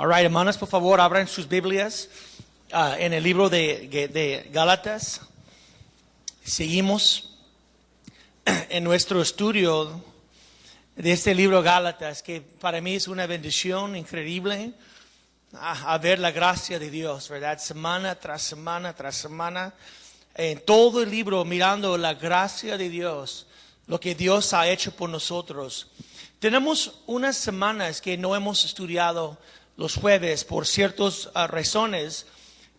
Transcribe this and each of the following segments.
All right, hermanos, por favor, abran sus Biblias en el libro de Gálatas. Seguimos en nuestro estudio de este libro Gálatas, que para mí es una bendición increíble a ver la gracia de Dios, ¿verdad? Semana tras semana tras semana, en todo el libro mirando la gracia de Dios, lo que Dios ha hecho por nosotros. Tenemos unas semanas que no hemos estudiado los jueves por ciertas razones,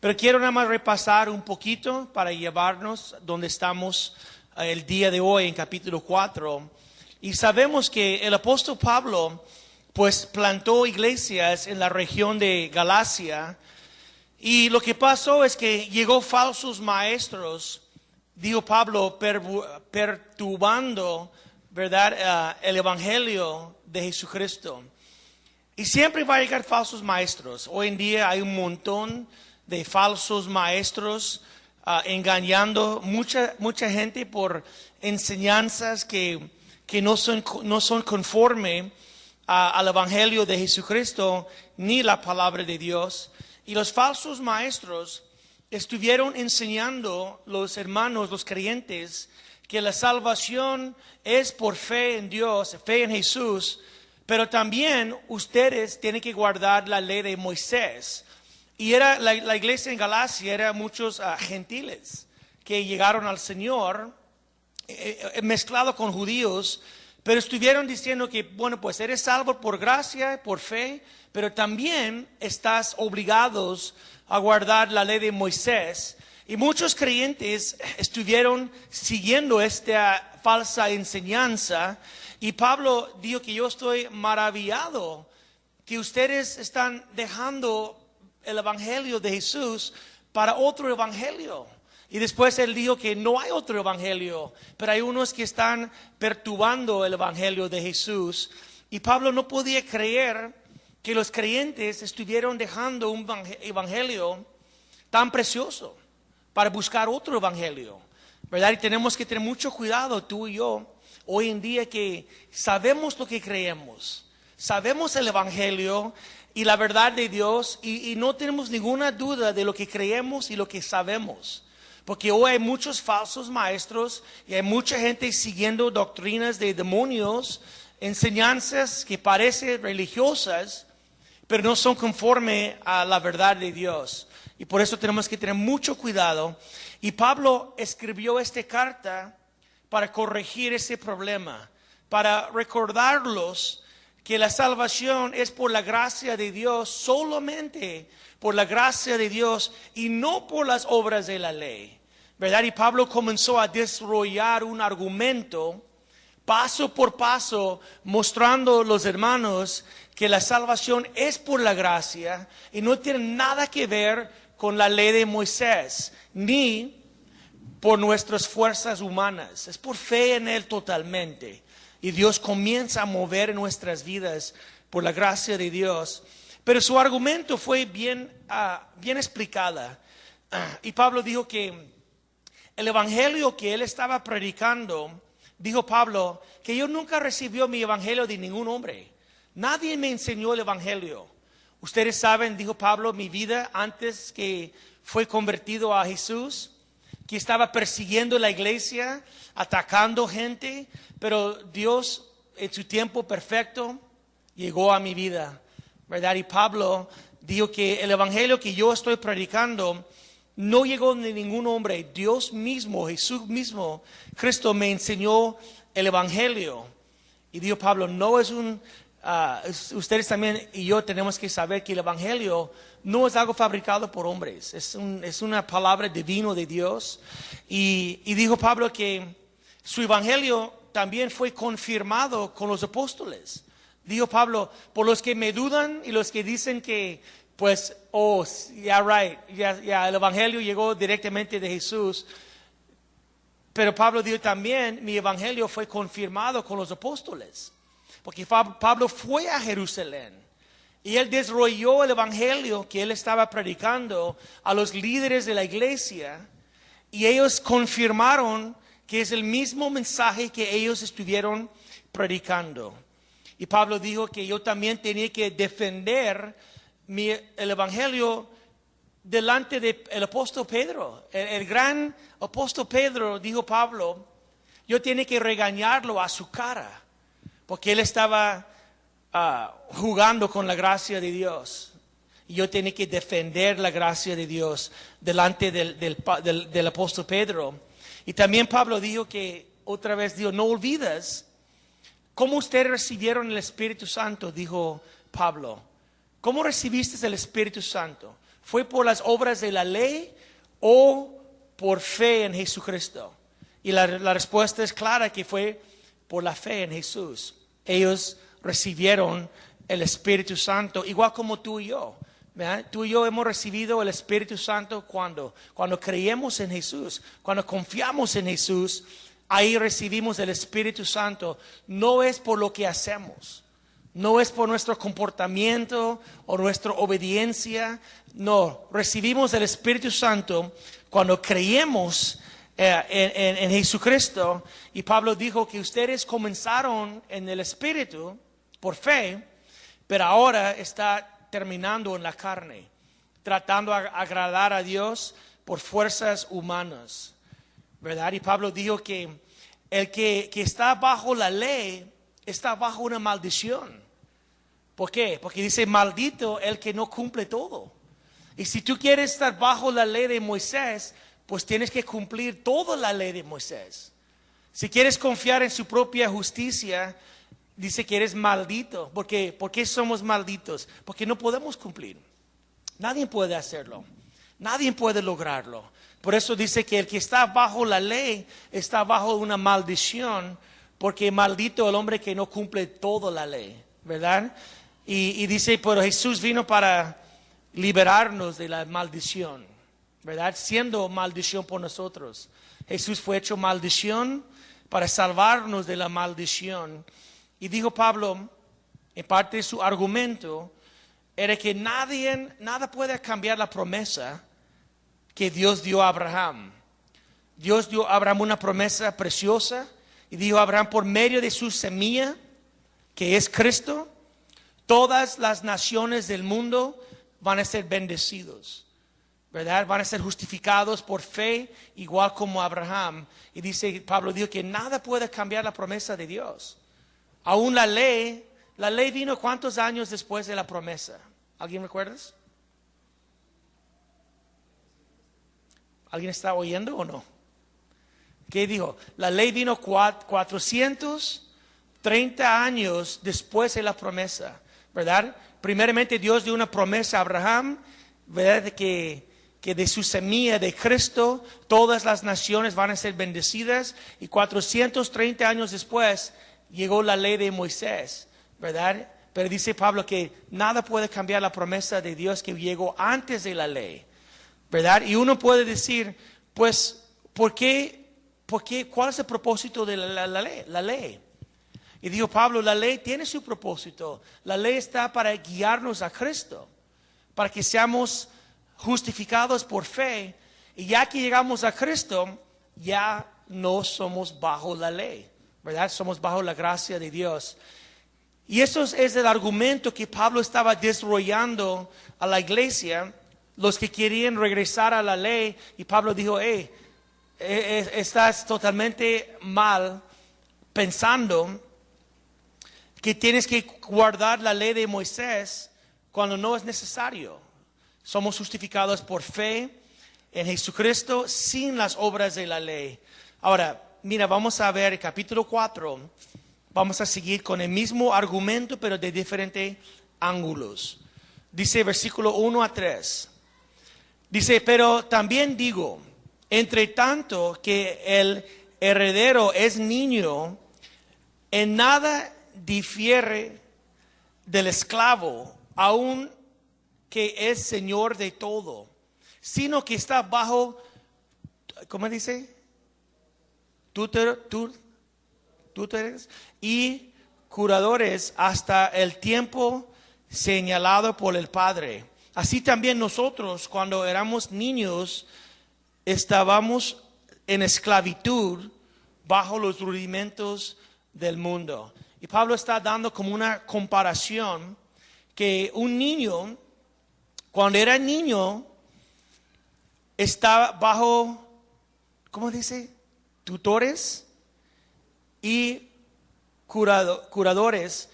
pero quiero nada más repasar un poquito para llevarnos donde estamos el día de hoy en capítulo 4. Y sabemos que el apóstol Pablo pues plantó iglesias en la región de Galacia, y lo que pasó es que llegó falsos maestros, dijo Pablo, perturbando, ¿verdad? El evangelio de Jesucristo. Y siempre va a llegar falsos maestros. Hoy en día hay un montón de falsos maestros engañando mucha gente por enseñanzas que no son conforme al evangelio de Jesucristo ni la palabra de Dios. Y los falsos maestros estuvieron enseñando los hermanos, los creyentes, que la salvación es por fe en Dios, fe en Jesús, pero también ustedes tienen que guardar la ley de Moisés. Y era la iglesia en Galacia, eran muchos gentiles que llegaron al Señor, mezclado con judíos, pero estuvieron diciendo que, bueno, pues eres salvo por gracia, por fe, pero también estás obligados a guardar la ley de Moisés. Y muchos creyentes estuvieron siguiendo esta falsa enseñanza. Y Pablo dijo que yo estoy maravillado que ustedes están dejando el evangelio de Jesús para otro evangelio. Y después él dijo que no hay otro evangelio, pero hay unos que están perturbando el evangelio de Jesús. Y Pablo no podía creer que los creyentes estuvieron dejando un evangelio tan precioso para buscar otro evangelio, ¿verdad? Y tenemos que tener mucho cuidado, tú y yo, hoy en día, que sabemos lo que creemos, sabemos el evangelio y la verdad de Dios, y no tenemos ninguna duda de lo que creemos y lo que sabemos. Porque hoy hay muchos falsos maestros y hay mucha gente siguiendo doctrinas de demonios, enseñanzas que parecen religiosas, pero no son conforme a la verdad de Dios. Y por eso tenemos que tener mucho cuidado. Y Pablo escribió esta carta para corregir ese problema, para recordarlos que la salvación es por la gracia de Dios, solamente por la gracia de Dios y no por las obras de la ley, ¿verdad? Y Pablo comenzó a desarrollar un argumento paso por paso, mostrando a los hermanos que la salvación es por la gracia y no tiene nada que ver con la ley de Moisés, ni por nuestras fuerzas humanas. Es por fe en Él totalmente. Y Dios comienza a mover en nuestras vidas por la gracia de Dios. Pero su argumento fue bien explicada. Y Pablo dijo que el evangelio que él estaba predicando, dijo Pablo, que yo nunca recibió mi evangelio de ningún hombre. Nadie me enseñó el evangelio. Ustedes saben, dijo Pablo, mi vida antes que fue convertido a Jesús, que estaba persiguiendo la iglesia, atacando gente, pero Dios en su tiempo perfecto llegó a mi vida, ¿verdad? Y Pablo dijo que el evangelio que yo estoy predicando no llegó de ningún hombre. Dios mismo, Jesús mismo, Cristo me enseñó el evangelio. Y dijo Pablo, no es ustedes también y yo tenemos que saber que el evangelio no es algo fabricado por hombres, es una palabra divina de Dios. Y dijo Pablo que su evangelio también fue confirmado con los apóstoles. Dijo Pablo, por los que me dudan y los que dicen que pues, el evangelio llegó directamente de Jesús. Pero Pablo dijo también, mi evangelio fue confirmado con los apóstoles. Porque Pablo fue a Jerusalén y él desarrolló el evangelio que él estaba predicando a los líderes de la iglesia, y ellos confirmaron que es el mismo mensaje que ellos estuvieron predicando. Y Pablo dijo que yo también tenía que defender el Evangelio delante del apóstol Pedro. El gran apóstol Pedro, dijo Pablo, yo tenía que regañarlo a su cara, porque él estaba jugando con la gracia de Dios. Y yo tenía que defender la gracia de Dios delante del apóstol Pedro. Y también Pablo dijo que, otra vez dijo, no olvides cómo ustedes recibieron el Espíritu Santo, dijo Pablo. ¿Cómo recibiste el Espíritu Santo? ¿Fue por las obras de la ley o por fe en Jesucristo? Y la respuesta es clara, que fue por la fe en Jesús. Ellos recibieron el Espíritu Santo, igual como tú y yo. ¿Verdad? Tú y yo hemos recibido el Espíritu Santo cuando creemos en Jesús, cuando confiamos en Jesús, ahí recibimos el Espíritu Santo. No es por lo que hacemos, no es por nuestro comportamiento o nuestra obediencia. No, recibimos el Espíritu Santo cuando creemos en Jesucristo. Y Pablo dijo que ustedes comenzaron en el Espíritu por fe, pero ahora está terminando en la carne, tratando de agradar a Dios por fuerzas humanas, ¿verdad? Y Pablo dijo que el que está bajo la ley está bajo una maldición. ¿Por qué? Porque dice, maldito el que no cumple todo. Y si tú quieres estar bajo la ley de Moisés, pues tienes que cumplir toda la ley de Moisés. Si quieres confiar en su propia justicia, dice que eres maldito. ¿Por qué somos malditos? Porque no podemos cumplir. Nadie puede hacerlo. Nadie puede lograrlo. Por eso dice que el que está bajo la ley está bajo una maldición, porque maldito el hombre que no cumple toda la ley, ¿verdad? Y dice, pero Jesús vino para liberarnos de la maldición, ¿verdad? Siendo maldición por nosotros. Jesús fue hecho maldición para salvarnos de la maldición. Y dijo Pablo, en parte de su argumento, era que nada puede cambiar la promesa que Dios dio a Abraham. Dios dio a Abraham una promesa preciosa y dijo a Abraham, por medio de su semilla, que es Cristo, todas las naciones del mundo van a ser bendecidos, ¿verdad? Van a ser justificados por fe, igual como Abraham. Y dice, Pablo dijo que nada puede cambiar la promesa de Dios. Aún la ley vino ¿cuántos años después de la promesa? ¿Alguien recuerda? ¿Alguien está oyendo o no? ¿Qué dijo? La ley vino 430 años después de la promesa, ¿verdad? Primeramente Dios dio una promesa a Abraham, ¿verdad? Que de su semilla de Cristo todas las naciones van a ser bendecidas. Y 430 años después llegó la ley de Moisés, ¿verdad? Pero dice Pablo que nada puede cambiar la promesa de Dios que llegó antes de la ley, ¿verdad? Y uno puede decir, pues, ¿por qué? ¿Cuál es el propósito de la ley? La ley. Y dijo Pablo, la ley tiene su propósito. La ley está para guiarnos a Cristo, para que seamos justificados por fe. Y ya que llegamos a Cristo, ya no somos bajo la ley, ¿verdad? Somos bajo la gracia de Dios. Y eso es el argumento que Pablo estaba desarrollando a la iglesia, los que querían regresar a la ley. Y Pablo dijo, estás totalmente mal pensando que tienes que guardar la ley de Moisés cuando no es necesario. Somos justificados por fe en Jesucristo sin las obras de la ley. Ahora, mira, vamos a ver el capítulo 4. Vamos a seguir con el mismo argumento, pero de diferentes ángulos. Dice versículo 1 a 3. Dice, pero también digo, entre tanto que el heredero es niño, en nada difiere del esclavo, aun que es señor de todo, sino que está bajo, ¿cómo dice? Tutores y curadores hasta el tiempo señalado por el Padre. Así también nosotros, cuando éramos niños, estábamos en esclavitud bajo los rudimentos del mundo. Y Pablo está dando como una comparación que un niño cuando era niño, estaba bajo, ¿cómo dice? Tutores y curadores.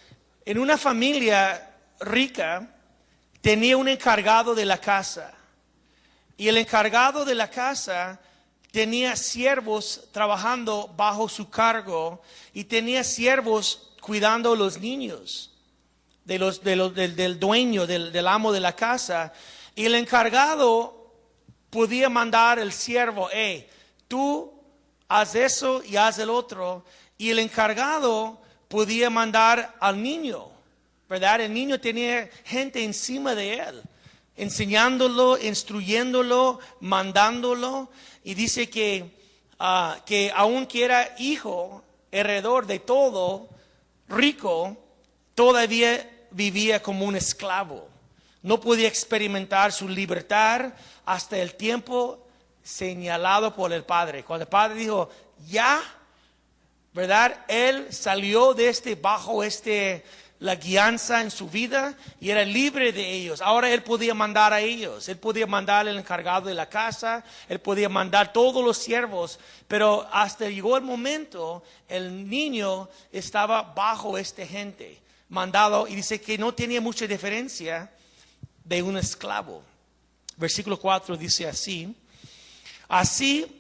En una familia rica tenía un encargado de la casa. Y el encargado de la casa tenía siervos trabajando bajo su cargo y tenía siervos cuidando a los niños del dueño, del amo de la casa. Y el encargado podía mandar al siervo, tú haz eso y haz el otro. Y el encargado podía mandar al niño, ¿verdad? El niño tenía gente encima de él, enseñándolo, instruyéndolo, mandándolo. Y dice que aunque era hijo, heredor de todo, rico, todavía vivía como un esclavo. No podía experimentar su libertad hasta el tiempo señalado por el padre. Cuando el padre dijo, ya, ¿verdad? Él salió de bajo la guianza en su vida y era libre de ellos. Ahora él podía mandar a ellos. Él podía mandar al encargado de la casa. Él podía mandar todos los siervos. Pero hasta llegó el momento, el niño estaba bajo gente, mandado. Y dice que no tenía mucha diferencia de un esclavo. Versículo 4 dice así. Así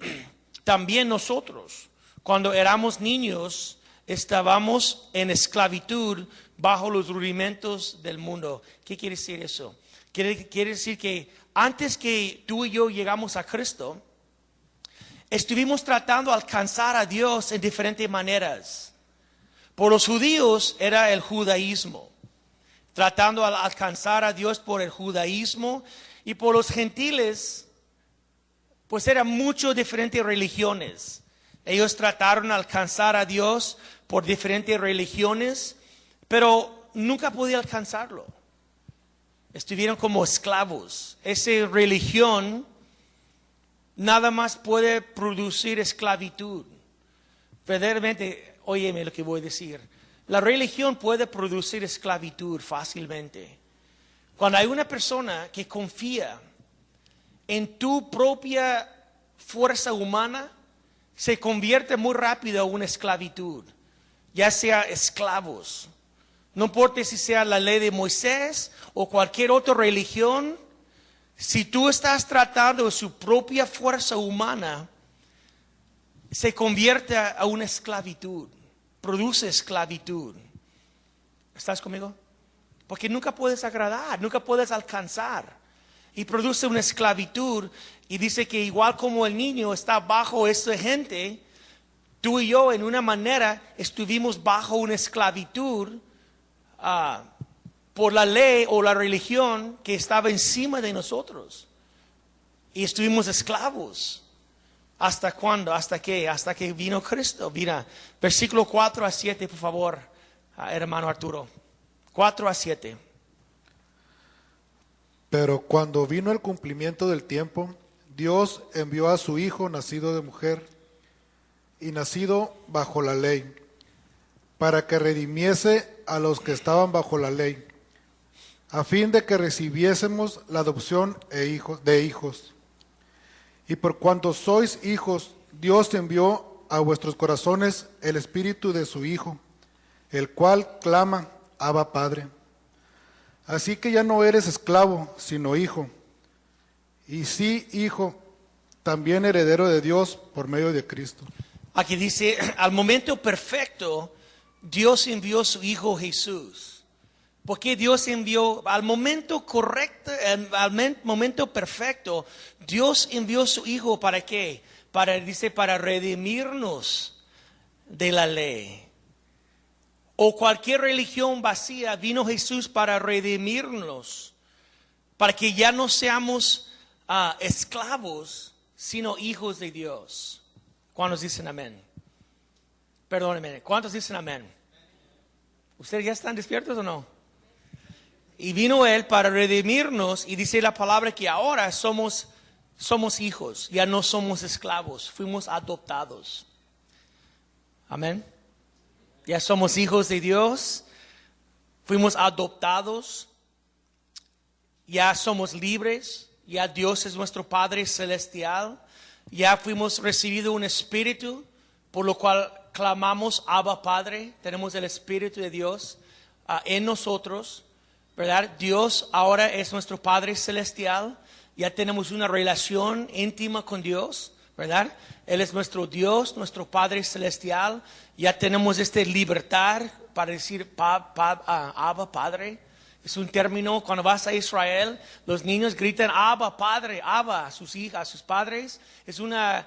también nosotros, cuando éramos niños, estábamos en esclavitud bajo los rudimentos del mundo. ¿Qué quiere decir eso? Quiere decir que antes que tú y yo llegamos a Cristo, estuvimos tratando de alcanzar a Dios en diferentes maneras. Por los judíos era el judaísmo, tratando de alcanzar a Dios por el judaísmo, y por los gentiles, pues eran muchas diferentes religiones. Ellos trataron de alcanzar a Dios por diferentes religiones, pero nunca podían alcanzarlo. Estuvieron como esclavos. Esa religión nada más puede producir esclavitud. Verdaderamente, óyeme lo que voy a decir. La religión puede producir esclavitud fácilmente. Cuando hay una persona que confía en tu propia fuerza humana, se convierte muy rápido en una esclavitud, ya sea esclavos. No importa si sea la ley de Moisés o cualquier otra religión, si tú estás tratando de su propia fuerza humana, se convierte a una esclavitud, produce esclavitud. ¿Estás conmigo? Porque nunca puedes agradar, nunca puedes alcanzar. Y produce una esclavitud. Y dice que igual como el niño está bajo esa gente, tú y yo en una manera estuvimos bajo una esclavitud por la ley o la religión que estaba encima de nosotros. Y estuvimos esclavos. ¿Hasta cuándo? ¿Hasta qué? Hasta que vino Cristo. Mira, versículo 4 a 7, por favor, hermano Arturo. 4 a 7. Pero cuando vino el cumplimiento del tiempo, Dios envió a su Hijo nacido de mujer y nacido bajo la ley, para que redimiese a los que estaban bajo la ley, a fin de que recibiésemos la adopción de hijos. Y por cuanto sois hijos, Dios envió a vuestros corazones el Espíritu de su Hijo, el cual clama, Abba Padre. Así que ya no eres esclavo, sino hijo. Y sí, hijo, también heredero de Dios por medio de Cristo. Aquí dice, al momento perfecto, Dios envió a su Hijo Jesús. Porque Dios envió al momento correcto, al momento perfecto, Dios envió a su Hijo ¿para qué? Para redimirnos de la ley. O cualquier religión vacía, vino Jesús para redimirnos, para que ya no seamos esclavos, sino hijos de Dios. ¿Cuántos dicen amén? Perdónenme, ¿cuántos dicen amén? ¿Ustedes ya están despiertos o no? Y vino Él para redimirnos, y dice la palabra que ahora somos hijos, ya no somos esclavos, fuimos adoptados. Amén. Ya somos hijos de Dios, fuimos adoptados. ya somos libres, ya Dios es nuestro Padre Celestial, ya fuimos recibido un espíritu, por lo cual clamamos Abba Padre, tenemos el Espíritu de Dios en nosotros, ¿verdad? Dios ahora es nuestro Padre Celestial, ya tenemos una relación íntima con Dios, ¿verdad? Él es nuestro Dios, nuestro Padre Celestial, ya tenemos esta libertad para decir Abba Padre. Es un término, cuando vas a Israel, los niños gritan Abba Padre, Abba a sus hijas, a sus padres. Es una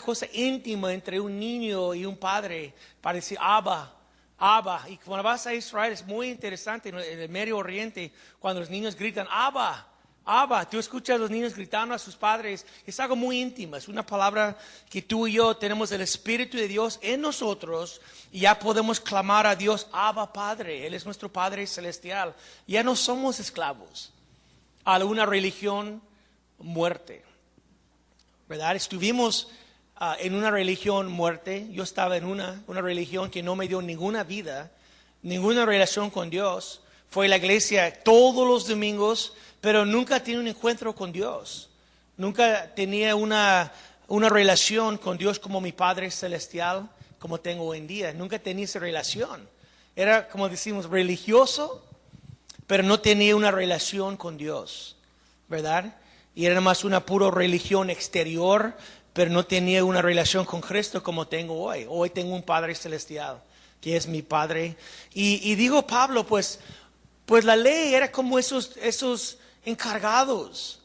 cosa íntima entre un niño y un padre para decir Abba, Abba. Y cuando vas a Israel es muy interesante en el Medio Oriente cuando los niños gritan Abba, Abba. Tú escuchas a los niños gritando a sus padres. Es algo muy íntimo. Es una palabra que tú y yo tenemos el Espíritu de Dios en nosotros y ya podemos clamar a Dios Abba Padre. Él es nuestro Padre Celestial. Ya no somos esclavos a una religión muerte. ¿Verdad? Estuvimos en una religión muerte. Yo estaba en una religión que no me dio ninguna vida, ninguna relación con Dios. Fue a la iglesia todos los domingos, pero nunca tenía un encuentro con Dios. Nunca tenía una relación con Dios como mi Padre Celestial, como tengo hoy en día. Nunca tenía esa relación. Era, como decimos, religioso, pero no tenía una relación con Dios, ¿verdad? Y era más una pura religión exterior, pero no tenía una relación con Cristo como tengo hoy. Hoy tengo un Padre Celestial, que es mi Padre. Y dijo Pablo, pues la ley era como esos encargados.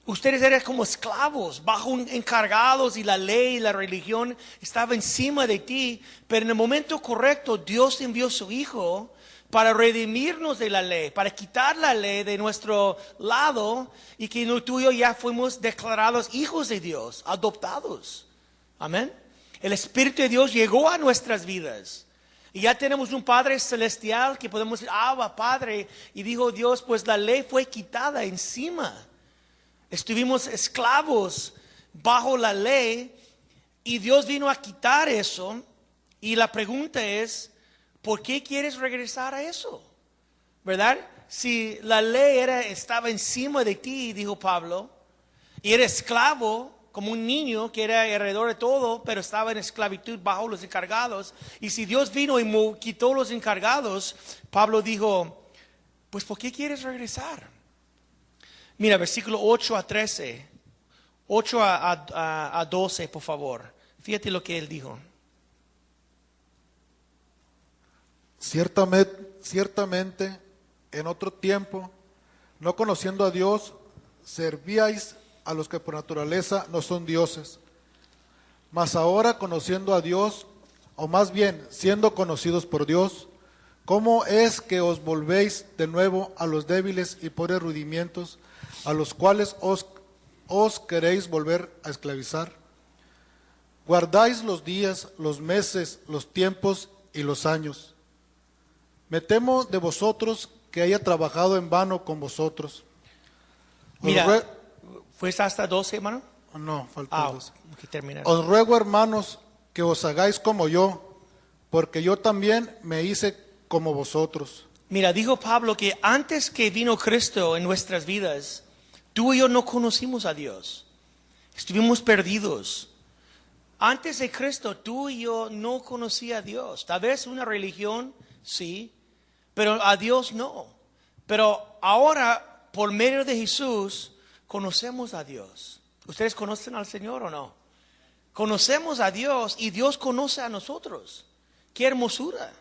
Ustedes eran como esclavos, bajo encargados, y la ley y la religión estaba encima de ti. Pero en el momento correcto, Dios envió a su Hijo para redimirnos de la ley, para quitar la ley de nuestro lado, y que tú y yo ya fuimos declarados hijos de Dios, adoptados. Amén. El Espíritu de Dios llegó a nuestras vidas. Y ya tenemos un Padre Celestial que podemos decir, Abba, Padre. Y dijo Dios, pues la ley fue quitada encima. Estuvimos esclavos bajo la ley y Dios vino a quitar eso. Y la pregunta es, ¿por qué quieres regresar a eso? ¿Verdad? Si la ley estaba encima de ti, dijo Pablo, y eres esclavo, como un niño que era heredor de todo, pero estaba en esclavitud bajo los encargados. Y si Dios vino y quitó los encargados, Pablo dijo, pues ¿por qué quieres regresar? Mira, versículo 8 a 13, 8 a 12, por favor. Fíjate lo que él dijo. Ciertamente, en otro tiempo, no conociendo a Dios, servíais a los que por naturaleza no son dioses. Mas ahora, conociendo a Dios, o más bien siendo conocidos por Dios, ¿cómo es que os volvéis de nuevo a los débiles y pobres rudimientos, a los cuales os queréis volver a esclavizar? Guardáis los días, los meses, los tiempos y los años. Me temo de vosotros que haya trabajado en vano con vosotros. Mira, ¿fuiste hasta 12, hermano? No, falta 12. Que terminar. Os ruego, hermanos, que os hagáis como yo, porque yo también me hice como vosotros. Mira, dijo Pablo que antes que vino Cristo en nuestras vidas, tú y yo no conocimos a Dios. Estuvimos perdidos. Antes de Cristo, tú y yo no conocía a Dios. Tal vez una religión, sí, pero a Dios no. Pero ahora, por medio de Jesús, conocemos a Dios. ¿Ustedes conocen al Señor o no? Conocemos a Dios y Dios conoce a nosotros. ¡Qué hermosura!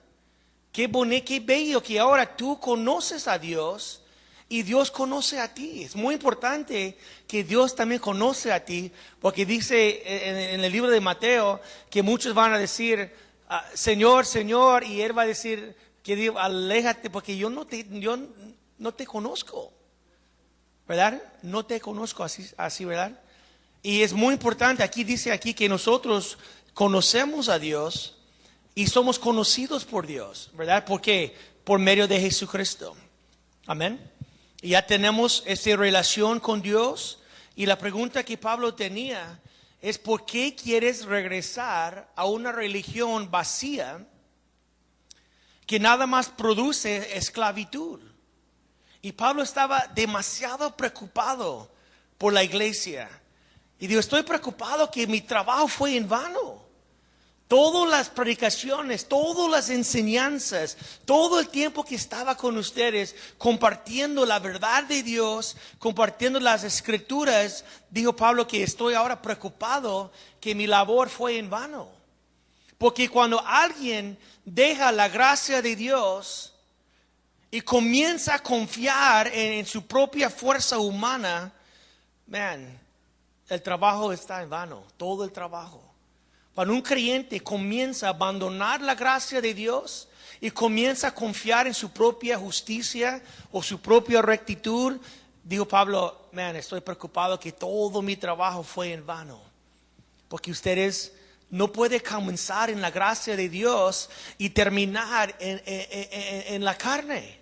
¡Qué bonito, qué bello que ahora tú conoces a Dios y Dios conoce a ti! Es muy importante que Dios también conoce a ti, porque dice en el libro de Mateo que muchos van a decir, Señor, Señor, y Él va a decir, que aléjate porque yo no te conozco. ¿Verdad? No te conozco así, ¿verdad? Y es muy importante, dice aquí que nosotros conocemos a Dios y somos conocidos por Dios, ¿verdad? ¿Por qué? Por medio de Jesucristo. Amén. Y ya tenemos esta relación con Dios, y la pregunta que Pablo tenía es, ¿por qué quieres regresar a una religión vacía que nada más produce esclavitud? Y Pablo estaba demasiado preocupado por la iglesia. Y dijo, estoy preocupado que mi trabajo fue en vano. Todas las predicaciones, todas las enseñanzas, todo el tiempo que estaba con ustedes compartiendo la verdad de Dios, compartiendo las escrituras, dijo Pablo que estoy ahora preocupado que mi labor fue en vano. Porque cuando alguien deja la gracia de Dios y comienza a confiar en su propia fuerza humana, el trabajo está en vano, todo el trabajo. Cuando un creyente comienza a abandonar la gracia de Dios y comienza a confiar en su propia justicia o su propia rectitud, dijo Pablo, estoy preocupado que todo mi trabajo fue en vano. Porque ustedes no pueden comenzar en la gracia de Dios y terminar en la carne.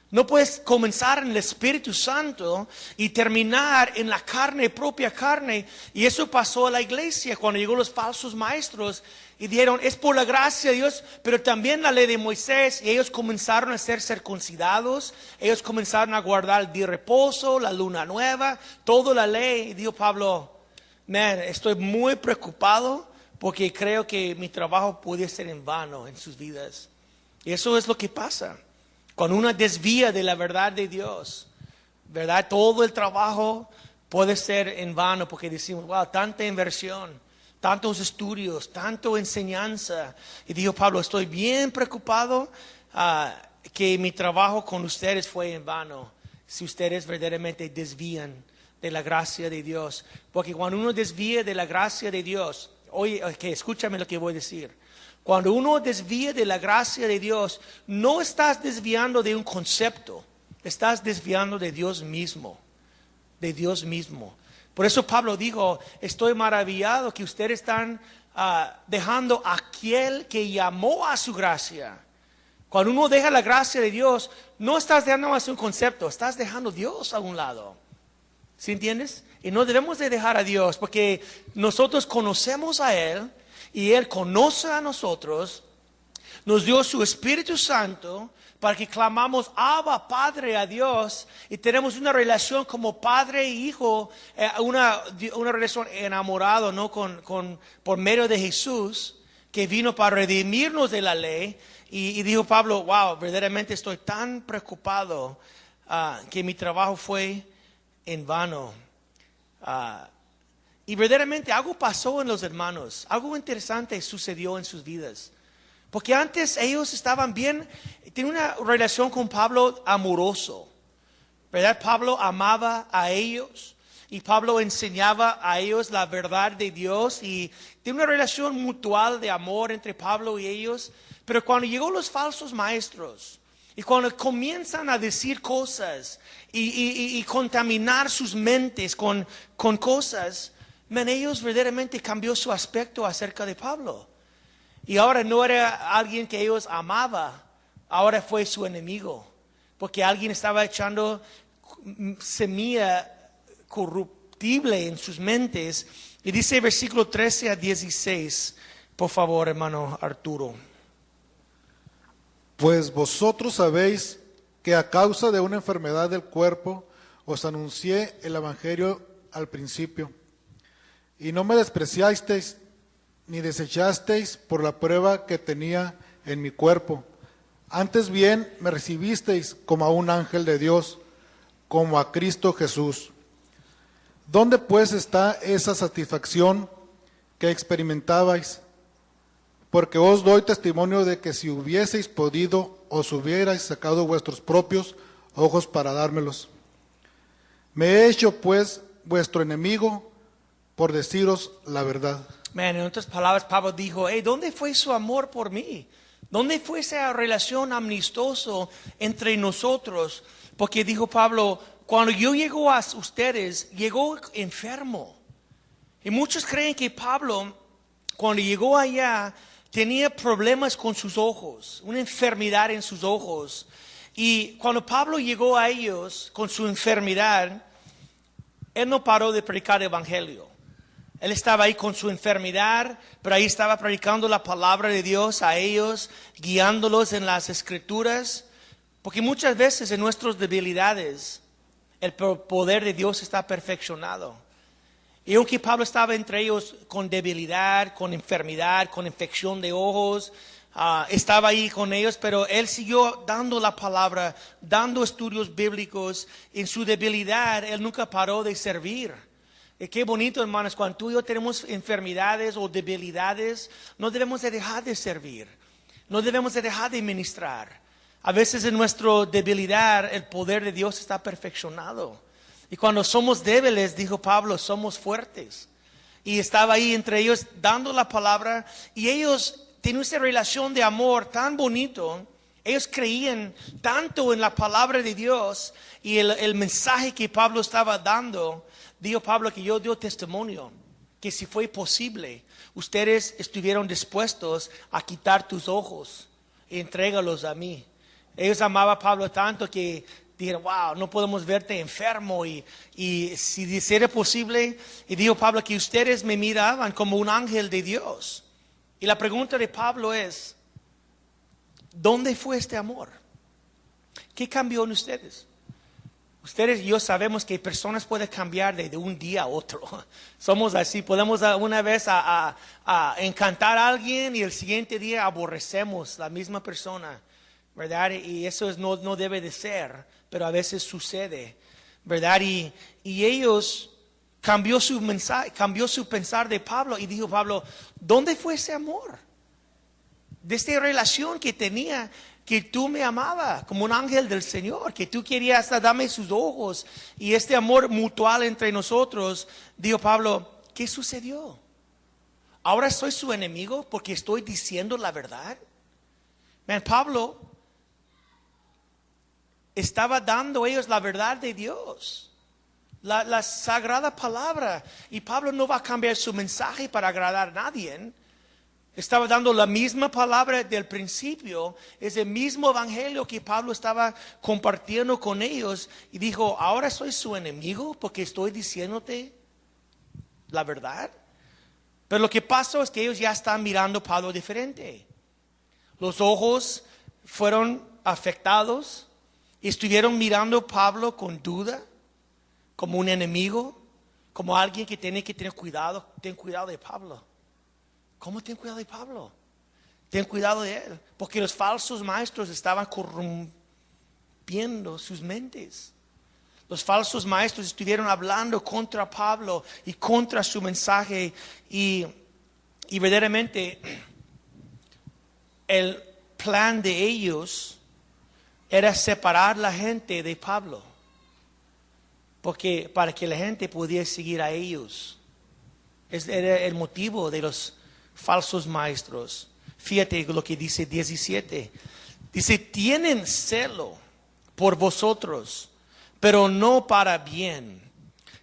No puedes comenzar en el Espíritu Santo y terminar en la carne, propia carne. Y eso pasó a la iglesia cuando llegó los falsos maestros y dijeron, es por la gracia de Dios, pero también la ley de Moisés. Y ellos comenzaron a ser circuncidados, ellos comenzaron a guardar el día de reposo, la luna nueva, toda la ley. Y dijo Pablo, estoy muy preocupado porque creo que mi trabajo puede ser en vano en sus vidas. Y eso es lo que pasa. Cuando uno desvía de la verdad de Dios, ¿verdad? Todo el trabajo puede ser en vano porque decimos, wow, tanta inversión, tantos estudios, tanto enseñanza. Y dijo Pablo, estoy bien preocupado que mi trabajo con ustedes fue en vano si ustedes verdaderamente desvían de la gracia de Dios. Porque cuando uno desvía de la gracia de Dios, oye, escúchame lo que voy a decir. Cuando uno desvía de la gracia de Dios, no estás desviando de un concepto, estás desviando de Dios mismo, de Dios mismo. Por eso Pablo dijo, estoy maravillado que ustedes están dejando a aquel que llamó a su gracia. Cuando uno deja la gracia de Dios, no estás dejando más un concepto, estás dejando a Dios a un lado. ¿Sí entiendes? Y no debemos de dejar a Dios porque nosotros conocemos a Él. Y Él conoce a nosotros, nos dio su Espíritu Santo para que clamamos Abba, Padre, a Dios. Y tenemos una relación como padre e hijo, una relación enamorado, ¿no? Por medio de Jesús, que vino para redimirnos de la ley. Y dijo Pablo, wow, verdaderamente estoy tan preocupado que mi trabajo fue en vano. Y verdaderamente algo pasó en los hermanos, algo interesante sucedió en sus vidas. Porque antes ellos estaban bien, tenían una relación con Pablo amoroso, ¿verdad? Pablo amaba a ellos y Pablo enseñaba a ellos la verdad de Dios y tenía una relación mutual de amor entre Pablo y ellos. Pero cuando llegó los falsos maestros y cuando comienzan a decir cosas y contaminar sus mentes con cosas, ellos verdaderamente cambió su aspecto acerca de Pablo. Y ahora no era alguien que ellos amaba, ahora fue su enemigo. Porque alguien estaba echando semilla corruptible en sus mentes. Y dice versículo 13 a 16, por favor, hermano Arturo. Pues vosotros sabéis que a causa de una enfermedad del cuerpo os anuncié el evangelio al principio. Y no me despreciasteis ni desechasteis por la prueba que tenía en mi cuerpo. Antes bien me recibisteis como a un ángel de Dios, como a Cristo Jesús. ¿Dónde pues está esa satisfacción que experimentabais? Porque os doy testimonio de que si hubieseis podido, os hubierais sacado vuestros propios ojos para dármelos. Me he hecho pues vuestro enemigo por deciros la verdad. En otras palabras, Pablo dijo, ¿dónde fue su amor por mí? ¿Dónde fue esa relación amistosa entre nosotros? Porque dijo Pablo, cuando yo llego a ustedes, llegó enfermo. Y muchos creen que Pablo, cuando llegó allá, tenía problemas con sus ojos, una enfermedad en sus ojos. Y cuando Pablo llegó a ellos con su enfermedad, él no paró de predicar el evangelio. Él estaba ahí con su enfermedad, pero ahí estaba predicando la palabra de Dios a ellos, guiándolos en las escrituras. Porque muchas veces en nuestras debilidades el poder de Dios está perfeccionado. Y aunque Pablo estaba entre ellos con debilidad, con enfermedad, con infección de ojos, estaba ahí con ellos, pero él siguió dando la palabra, dando estudios bíblicos. En su debilidad, él nunca paró de servir. Y qué bonito, hermanos, cuando tú y yo tenemos enfermedades o debilidades, no debemos de dejar de servir. No debemos de dejar de ministrar. A veces en nuestra debilidad el poder de Dios está perfeccionado. Y cuando somos débiles, dijo Pablo, somos fuertes. Y estaba ahí entre ellos dando la palabra. Y ellos tenían esa relación de amor tan bonito. Ellos creían tanto en la palabra de Dios y el mensaje que Pablo estaba dando. Dijo Pablo que yo dio testimonio, que si fue posible, ustedes estuvieron dispuestos a quitar tus ojos y entrégalos a mí. Ellos amaban a Pablo tanto que dijeron, wow, no podemos verte enfermo. Y si era posible, y dijo Pablo que ustedes me miraban como un ángel de Dios. Y la pregunta de Pablo es, ¿dónde fue este amor? ¿Qué cambió en ustedes? Ustedes y yo sabemos que personas pueden cambiar de un día a otro. Somos así, podemos una vez a encantar a alguien y el siguiente día aborrecemos la misma persona, ¿verdad? Y eso no debe de ser, pero a veces sucede, ¿verdad? Y ellos cambió su mensaje, cambió su pensar de Pablo y dijo Pablo, ¿dónde fue ese amor? De esta relación que tenía, que tú me amabas como un ángel del Señor, que tú querías hasta darme sus ojos y este amor mutual entre nosotros. Dijo Pablo, ¿qué sucedió? ¿Ahora soy su enemigo porque estoy diciendo la verdad? Man, Pablo estaba dando a ellos la verdad de Dios, la sagrada palabra. Y Pablo no va a cambiar su mensaje para agradar a nadie. Estaba dando la misma palabra del principio, es el mismo evangelio que Pablo estaba compartiendo con ellos. Y dijo, ahora soy su enemigo porque estoy diciéndote la verdad. Pero lo que pasó es que ellos ya están mirando a Pablo diferente. Los ojos fueron afectados y estuvieron mirando a Pablo con duda, como un enemigo, como alguien que tiene que tener cuidado. Ten cuidado de Pablo. ¿Cómo ten cuidado de Pablo? Ten cuidado de él, porque los falsos maestros estaban corrompiendo sus mentes. Los falsos maestros estuvieron hablando contra Pablo y contra su mensaje y verdaderamente el plan de ellos era separar la gente de Pablo, porque para que la gente pudiera seguir a ellos. Ese era el motivo de los falsos maestros. Fíjate lo que dice 17. Dice, tienen celo por vosotros, pero no para bien,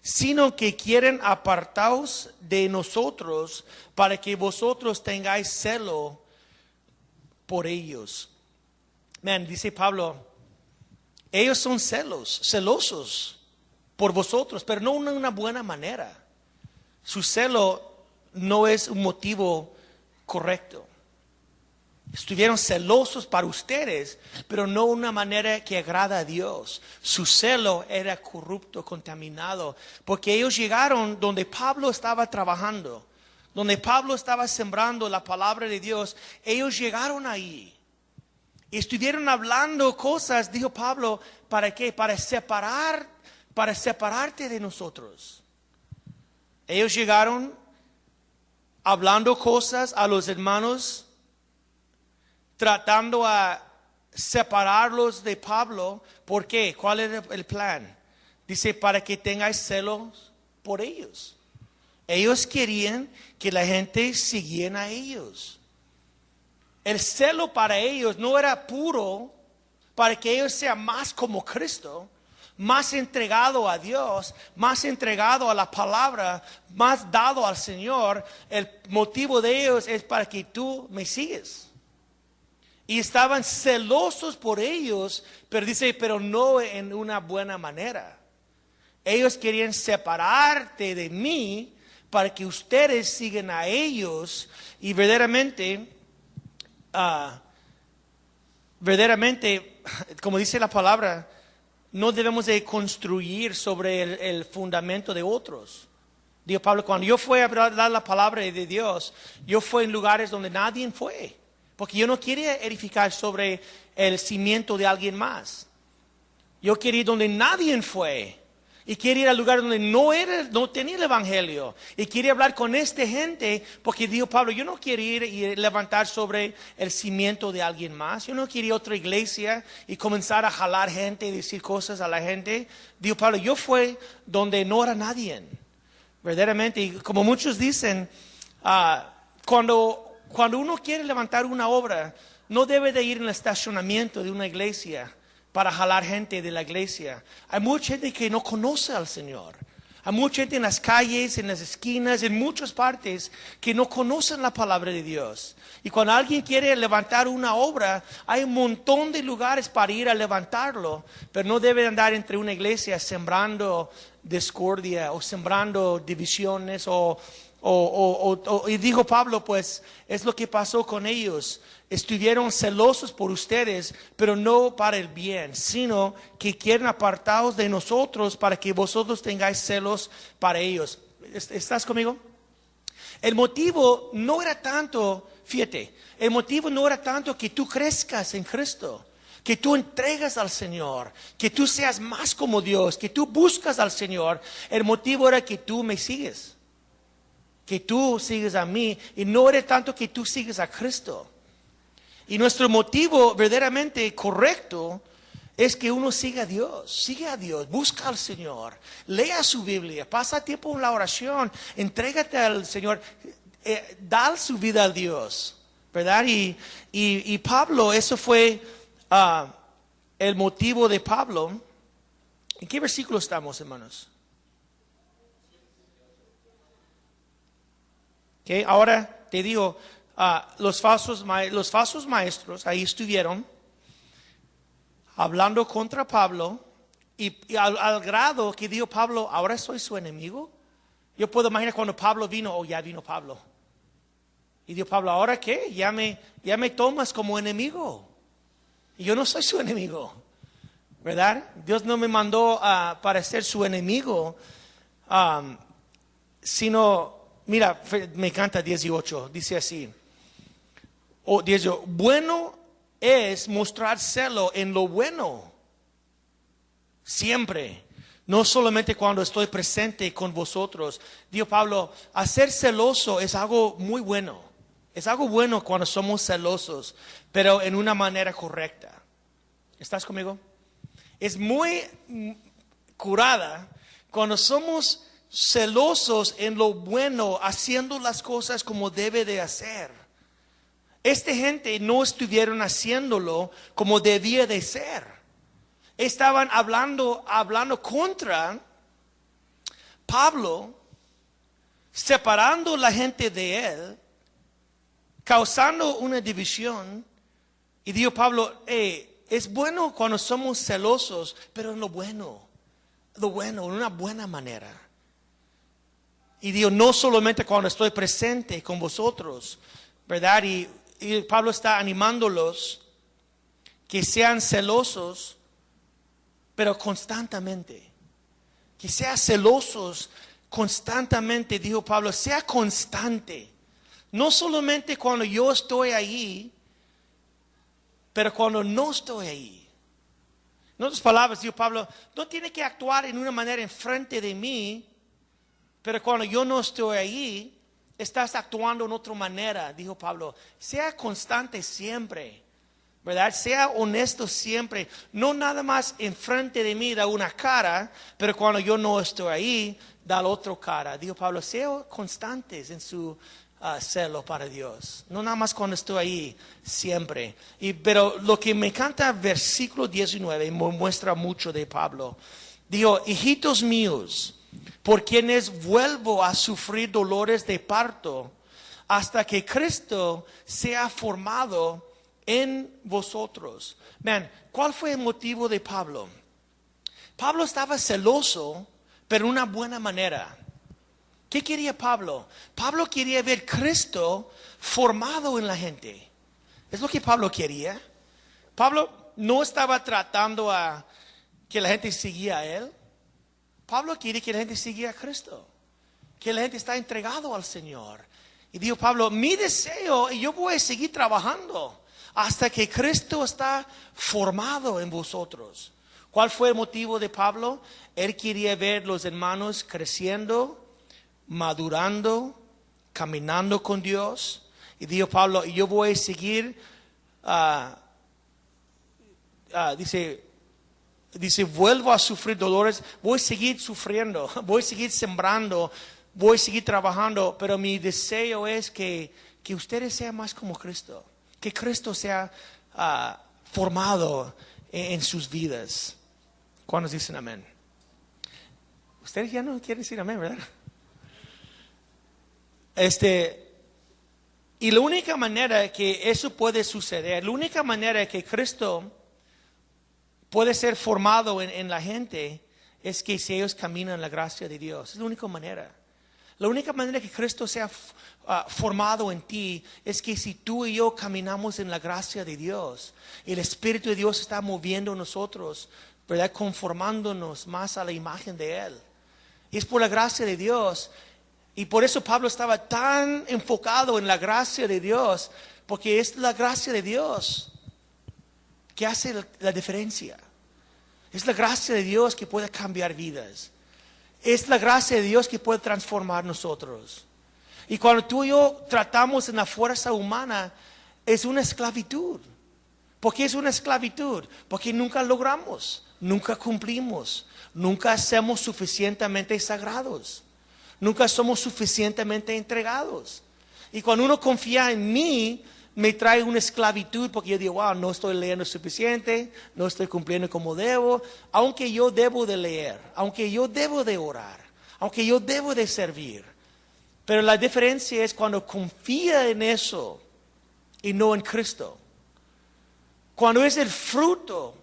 sino que quieren apartaos de nosotros para que vosotros tengáis celo por ellos. Man, dice Pablo, ellos son celosos por vosotros, pero no de una buena manera. Su celo no es un motivo correcto. Estuvieron celosos para ustedes, pero no de una manera que agrada a Dios. Su celo era corrupto, contaminado, porque ellos llegaron donde Pablo estaba trabajando, donde Pablo estaba sembrando la palabra de Dios. Ellos llegaron ahí y estuvieron hablando cosas, dijo Pablo, ¿para qué? Para separarte de nosotros. Ellos llegaron hablando cosas a los hermanos, tratando a separarlos de Pablo. ¿Por qué? ¿Cuál es el plan? Dice, para que tengáis celos por ellos. Ellos querían que la gente siguiera a ellos. El celo para ellos no era puro para que ellos sean más como Cristo, más entregado a Dios, más entregado a la palabra, más dado al Señor. El motivo de ellos es para que tú me sigues. Y estaban celosos por ellos, pero dice, pero no en una buena manera. Ellos querían separarte de mí para que ustedes sigan a ellos. Y verdaderamente verdaderamente, como dice la palabra, no debemos de construir sobre el fundamento de otros. Dijo Pablo, cuando yo fui a dar la palabra de Dios, yo fui en lugares donde nadie fue. Porque yo no quería edificar sobre el cimiento de alguien más. Yo quería ir donde nadie fue. Y quería ir al lugar donde no tenía el evangelio. Y quería hablar con esta gente. Porque dijo Pablo, yo no quiero ir y levantar sobre el cimiento de alguien más. Yo no quería ir a otra iglesia y comenzar a jalar gente y decir cosas a la gente. Dijo Pablo, yo fui donde no era nadie. Verdaderamente, y como muchos dicen, cuando uno quiere levantar una obra, no debe de ir en el estacionamiento de una iglesia para jalar gente de la iglesia. Hay mucha gente que no conoce al Señor. Hay mucha gente en las calles, en las esquinas, en muchas partes que no conocen la palabra de Dios. Y cuando alguien quiere levantar una obra, hay un montón de lugares para ir a levantarlo, pero no debe andar entre una iglesia sembrando discordia o sembrando divisiones y dijo Pablo, pues es lo que pasó con ellos. Estuvieron celosos por ustedes, pero no para el bien, sino que quieren apartados de nosotros para que vosotros tengáis celos para ellos. ¿Estás conmigo? El motivo no era tanto, fíjate, el motivo no era tanto que tú crezcas en Cristo, que tú entregas al Señor, que tú seas más como Dios, que tú buscas al Señor. El motivo era que tú me sigues, que tú sigues a mí, y no era tanto que tú sigues a Cristo. Y nuestro motivo verdaderamente correcto es que uno sigue a Dios, busca al Señor, lea su Biblia, pasa tiempo en la oración, entrégate al Señor, da su vida a Dios, ¿verdad? Y Pablo, eso fue el motivo de Pablo. ¿En qué versículo estamos, hermanos? Okay, ahora te digo, los falsos maestros ahí estuvieron hablando contra Pablo y al grado que dijo Pablo, ahora soy su enemigo. Yo puedo imaginar cuando Pablo vino, ya vino Pablo. Y dijo Pablo, ¿ahora qué? Ya me tomas como enemigo. Y yo no soy su enemigo, ¿verdad? Dios no me mandó para ser su enemigo, sino, mira, me encanta 18, dice así. Bueno es mostrar celo en lo bueno, siempre, no solamente cuando estoy presente con vosotros. Dijo Pablo, hacer celoso es algo muy bueno. Es algo bueno cuando somos celosos, pero en una manera correcta. ¿Estás conmigo? Es muy curada cuando somos celosos en lo bueno, haciendo las cosas como debe de hacer. Esta gente no estuvieron haciéndolo como debía de ser. Estaban hablando contra Pablo, separando la gente de él, causando una división. Y dijo Pablo, es bueno cuando somos celosos, pero en lo bueno, en una buena manera. Y dijo, no solamente cuando estoy presente con vosotros, ¿verdad? Y Pablo está animándolos que sean celosos, pero constantemente. Que sean celosos constantemente, dijo Pablo, sea constante. No solamente cuando yo estoy ahí, pero cuando no estoy ahí. En otras palabras, dijo Pablo, no tiene que actuar en una manera enfrente de mí, pero cuando yo no estoy ahí, estás actuando en otra manera, dijo Pablo. Sea constante siempre, ¿verdad? Sea honesto siempre. No nada más enfrente de mí da una cara, pero cuando yo no estoy ahí, da la otra cara. Dijo Pablo, sea constantes en su celo para Dios. No nada más cuando estoy ahí, siempre. Pero lo que me encanta, versículo 19, me muestra mucho de Pablo. Dijo, hijitos míos, por quienes vuelvo a sufrir dolores de parto, hasta que Cristo sea formado en vosotros. Man, ¿cuál fue el motivo de Pablo? Pablo estaba celoso, pero de una buena manera. ¿Qué quería Pablo? Pablo quería ver Cristo formado en la gente. Es lo que Pablo quería. Pablo no estaba tratando a que la gente siguiera a él. Pablo quiere que la gente siga a Cristo, que la gente está entregado al Señor. Y dijo Pablo, mi deseo, y yo voy a seguir trabajando hasta que Cristo está formado en vosotros. ¿Cuál fue el motivo de Pablo? Él quería ver los hermanos creciendo, madurando, caminando con Dios. Y dijo Pablo, yo voy a seguir, dice, vuelvo a sufrir dolores, voy a seguir sufriendo, voy a seguir sembrando, voy a seguir trabajando, pero mi deseo es que ustedes sean más como Cristo, que Cristo sea formado en sus vidas. ¿Cuántos dicen amén? Ustedes ya no quieren decir amén, ¿verdad? Y la única manera que eso puede suceder, la única manera que Cristo puede ser formado en la gente es que si ellos caminan en la gracia de Dios. Es la única manera. La única manera que Cristo sea formado en ti es que si tú y yo caminamos en la gracia de Dios, el Espíritu de Dios está moviendo nosotros, ¿verdad? Conformándonos más a la imagen de Él. Y es por la gracia de Dios. Y por eso Pablo estaba tan enfocado en la gracia de Dios, porque es la gracia de Dios que hace la diferencia. Es la gracia de Dios que puede cambiar vidas. Es la gracia de Dios que puede transformar nosotros. Y cuando tú y yo tratamos en la fuerza humana, es una esclavitud. ¿Por qué es una esclavitud? Porque nunca logramos, nunca cumplimos, nunca hacemos suficientemente sagrados, nunca somos suficientemente entregados. Y cuando uno confía en mí, me trae una esclavitud porque yo digo, wow, no estoy leyendo suficiente, no estoy cumpliendo como debo, aunque yo debo de leer, aunque yo debo de orar, aunque yo debo de servir. Pero la diferencia es cuando confía en eso y no en Cristo. Cuando es el fruto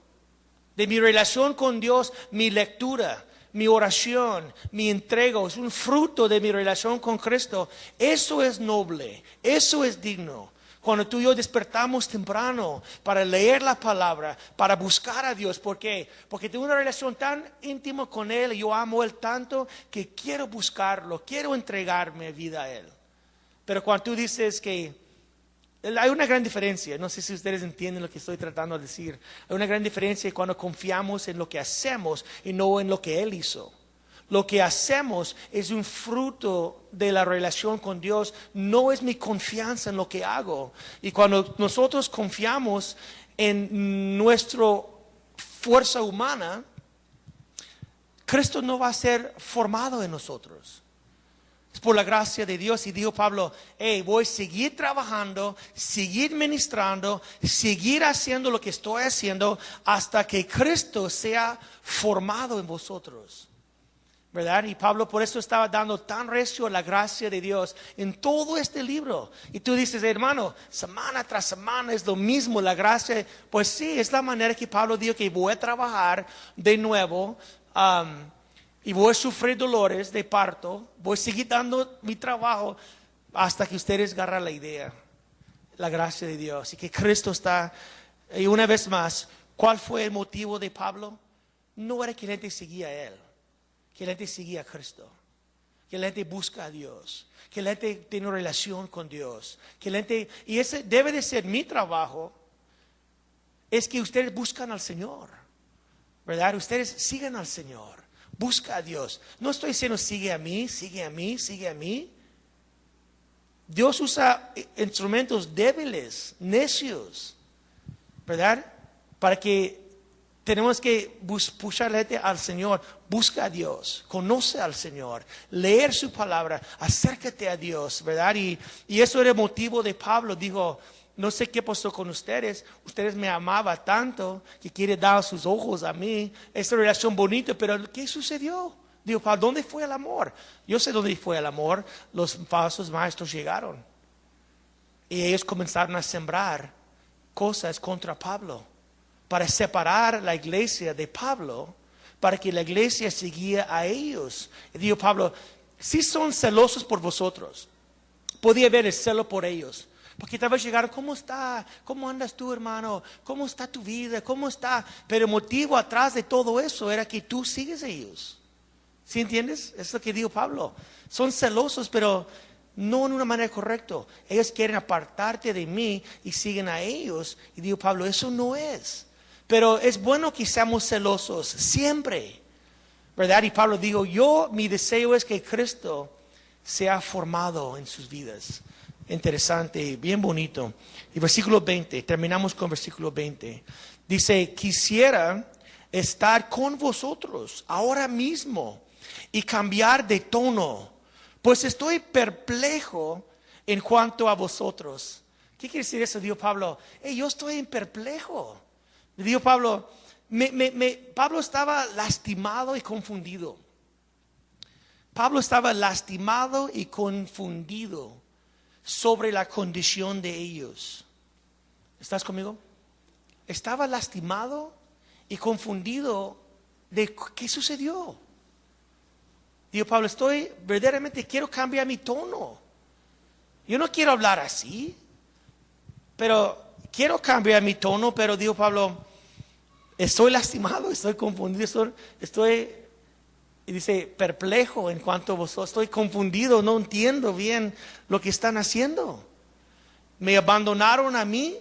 de mi relación con Dios, mi lectura, mi oración, mi entrega, es un fruto de mi relación con Cristo. Eso es noble, eso es digno. Cuando tú y yo despertamos temprano para leer la palabra, para buscar a Dios. ¿Por qué? Porque tengo una relación tan íntima con Él, y yo amo a Él tanto que quiero buscarlo, quiero entregarme vida a Él. Pero cuando tú dices que hay una gran diferencia, no sé si ustedes entienden lo que estoy tratando de decir. Hay una gran diferencia cuando confiamos en lo que hacemos y no en lo que Él hizo. Lo que hacemos es un fruto de la relación con Dios, no es mi confianza en lo que hago. Y cuando nosotros confiamos en nuestra fuerza humana, Cristo no va a ser formado en nosotros. Es por la gracia de Dios. Y dijo Pablo, voy a seguir trabajando, seguir ministrando, seguir haciendo lo que estoy haciendo hasta que Cristo sea formado en vosotros. ¿Verdad? Y Pablo por eso estaba dando tan recio la gracia de Dios en todo este libro. Y tú dices, hermano, semana tras semana es lo mismo la gracia. Pues sí, es la manera que Pablo dijo que voy a trabajar de nuevo y voy a sufrir dolores de parto. Voy a seguir dando mi trabajo hasta que ustedes agarren la idea, la gracia de Dios. Y que Cristo está. Y una vez más, ¿cuál fue el motivo de Pablo? No era que la gente seguía a él, que la gente sigue a Cristo, que la gente busca a Dios, que la gente tiene una relación con Dios, que la gente, y ese debe de ser mi trabajo, es que ustedes buscan al Señor, ¿verdad? Ustedes sigan al Señor, busca a Dios. No estoy diciendo sigue a mí, sigue a mí, sigue a mí. Dios usa instrumentos débiles, necios, ¿verdad? Para que tenemos que pushar al Señor. Busca a Dios, conoce al Señor, leer su palabra, acércate a Dios, ¿verdad? Y eso era el motivo de Pablo. Dijo, no sé qué pasó con ustedes me amaban tanto que quiere dar sus ojos a mí. Esta relación bonita, pero ¿qué sucedió? Dijo, ¿para dónde fue el amor? Yo sé dónde fue el amor. Los falsos maestros llegaron y ellos comenzaron a sembrar cosas contra Pablo, para separar la iglesia de Pablo, para que la iglesia siguiera a ellos. Y dijo Pablo, si son celosos por vosotros, podía haber el celo por ellos, Porque tal vez llegaron, ¿cómo está? ¿Cómo andas tú, hermano? ¿Cómo está tu vida? ¿Cómo está? Pero el motivo atrás de todo eso era que tú sigues a ellos. ¿Sí entiendes? Es lo que dijo Pablo. Son celosos, pero no en una manera correcta. Ellos quieren apartarte de mí y siguen a ellos. Y dijo Pablo, eso no es. Pero es bueno que seamos celosos siempre, ¿verdad? Y Pablo dijo, mi deseo es que Cristo sea formado en sus vidas. Interesante, bien bonito. Y versículo 20, terminamos con versículo 20. Dice, quisiera estar con vosotros ahora mismo y cambiar de tono, pues estoy perplejo en cuanto a vosotros. ¿Qué quiere decir eso? Dijo Pablo, yo estoy perplejo. Dijo Pablo, Pablo estaba lastimado y confundido. Pablo estaba lastimado y confundido sobre la condición de ellos. ¿Estás conmigo? Estaba lastimado y confundido de qué sucedió. Dijo Pablo, verdaderamente quiero cambiar mi tono. Yo no quiero hablar así, pero quiero cambiar mi tono. Pero dijo Pablo, estoy lastimado, estoy confundido, y dice, perplejo en cuanto a vosotros, estoy confundido, no entiendo bien lo que están haciendo. Me abandonaron a mí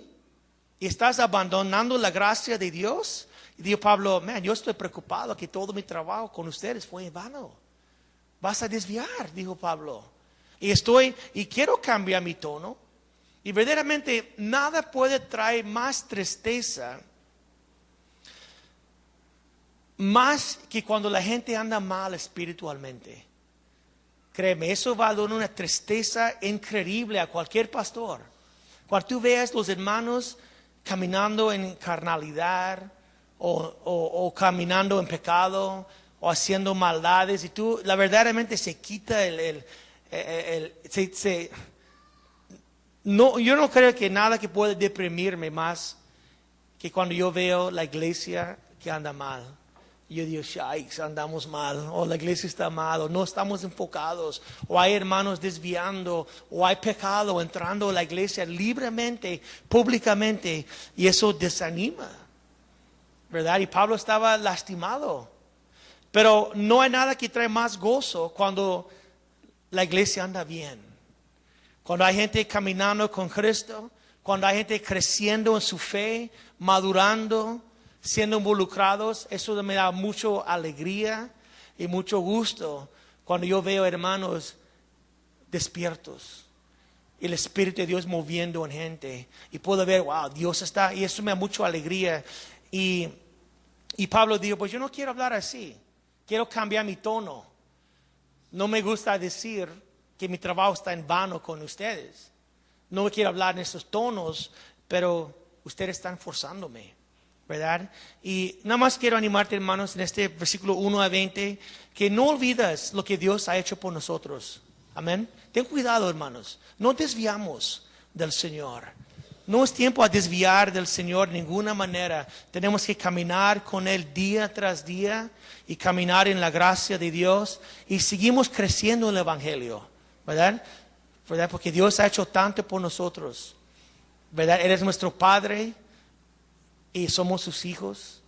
y estás abandonando la gracia de Dios. Y dijo Pablo, yo estoy preocupado que todo mi trabajo con ustedes fue en vano. Vas a desviar, dijo Pablo. Y quiero cambiar mi tono. Y verdaderamente nada puede traer más tristeza, más que cuando la gente anda mal espiritualmente. Créeme, eso va a dar una tristeza increíble a cualquier pastor. Cuando tú veas los hermanos caminando en carnalidad o caminando en pecado o haciendo maldades, y tú, verdaderamente se quita yo no creo que nada que pueda deprimirme más que cuando yo veo la iglesia que anda mal. Yo digo, shikes, andamos mal, o la iglesia está mal, o no estamos enfocados, o hay hermanos desviando, o hay pecado entrando a la iglesia libremente, públicamente, y eso desanima, ¿verdad? Y Pablo estaba lastimado. Pero no hay nada que trae más gozo cuando la iglesia anda bien. Cuando hay gente caminando con Cristo, cuando hay gente creciendo en su fe, madurando, siendo involucrados, eso me da mucha alegría y mucho gusto cuando yo veo hermanos despiertos y el Espíritu de Dios moviendo en gente y puedo ver, wow, Dios está, y eso me da mucha alegría. Y Pablo dijo, pues yo no quiero hablar así, quiero cambiar mi tono. No me gusta decir que mi trabajo está en vano con ustedes. No quiero hablar en esos tonos, pero ustedes están forzándome, ¿verdad? Y nada más quiero animarte, hermanos, en este versículo 1 a 20, que no olvides lo que Dios ha hecho por nosotros. Amén. Ten cuidado, hermanos. No desviamos del Señor. No es tiempo a desviar del Señor de ninguna manera. Tenemos que caminar con Él día tras día y caminar en la gracia de Dios. Y seguimos creciendo en el Evangelio, ¿verdad? Porque Dios ha hecho tanto por nosotros, ¿verdad? Eres nuestro Padre y somos sus hijos.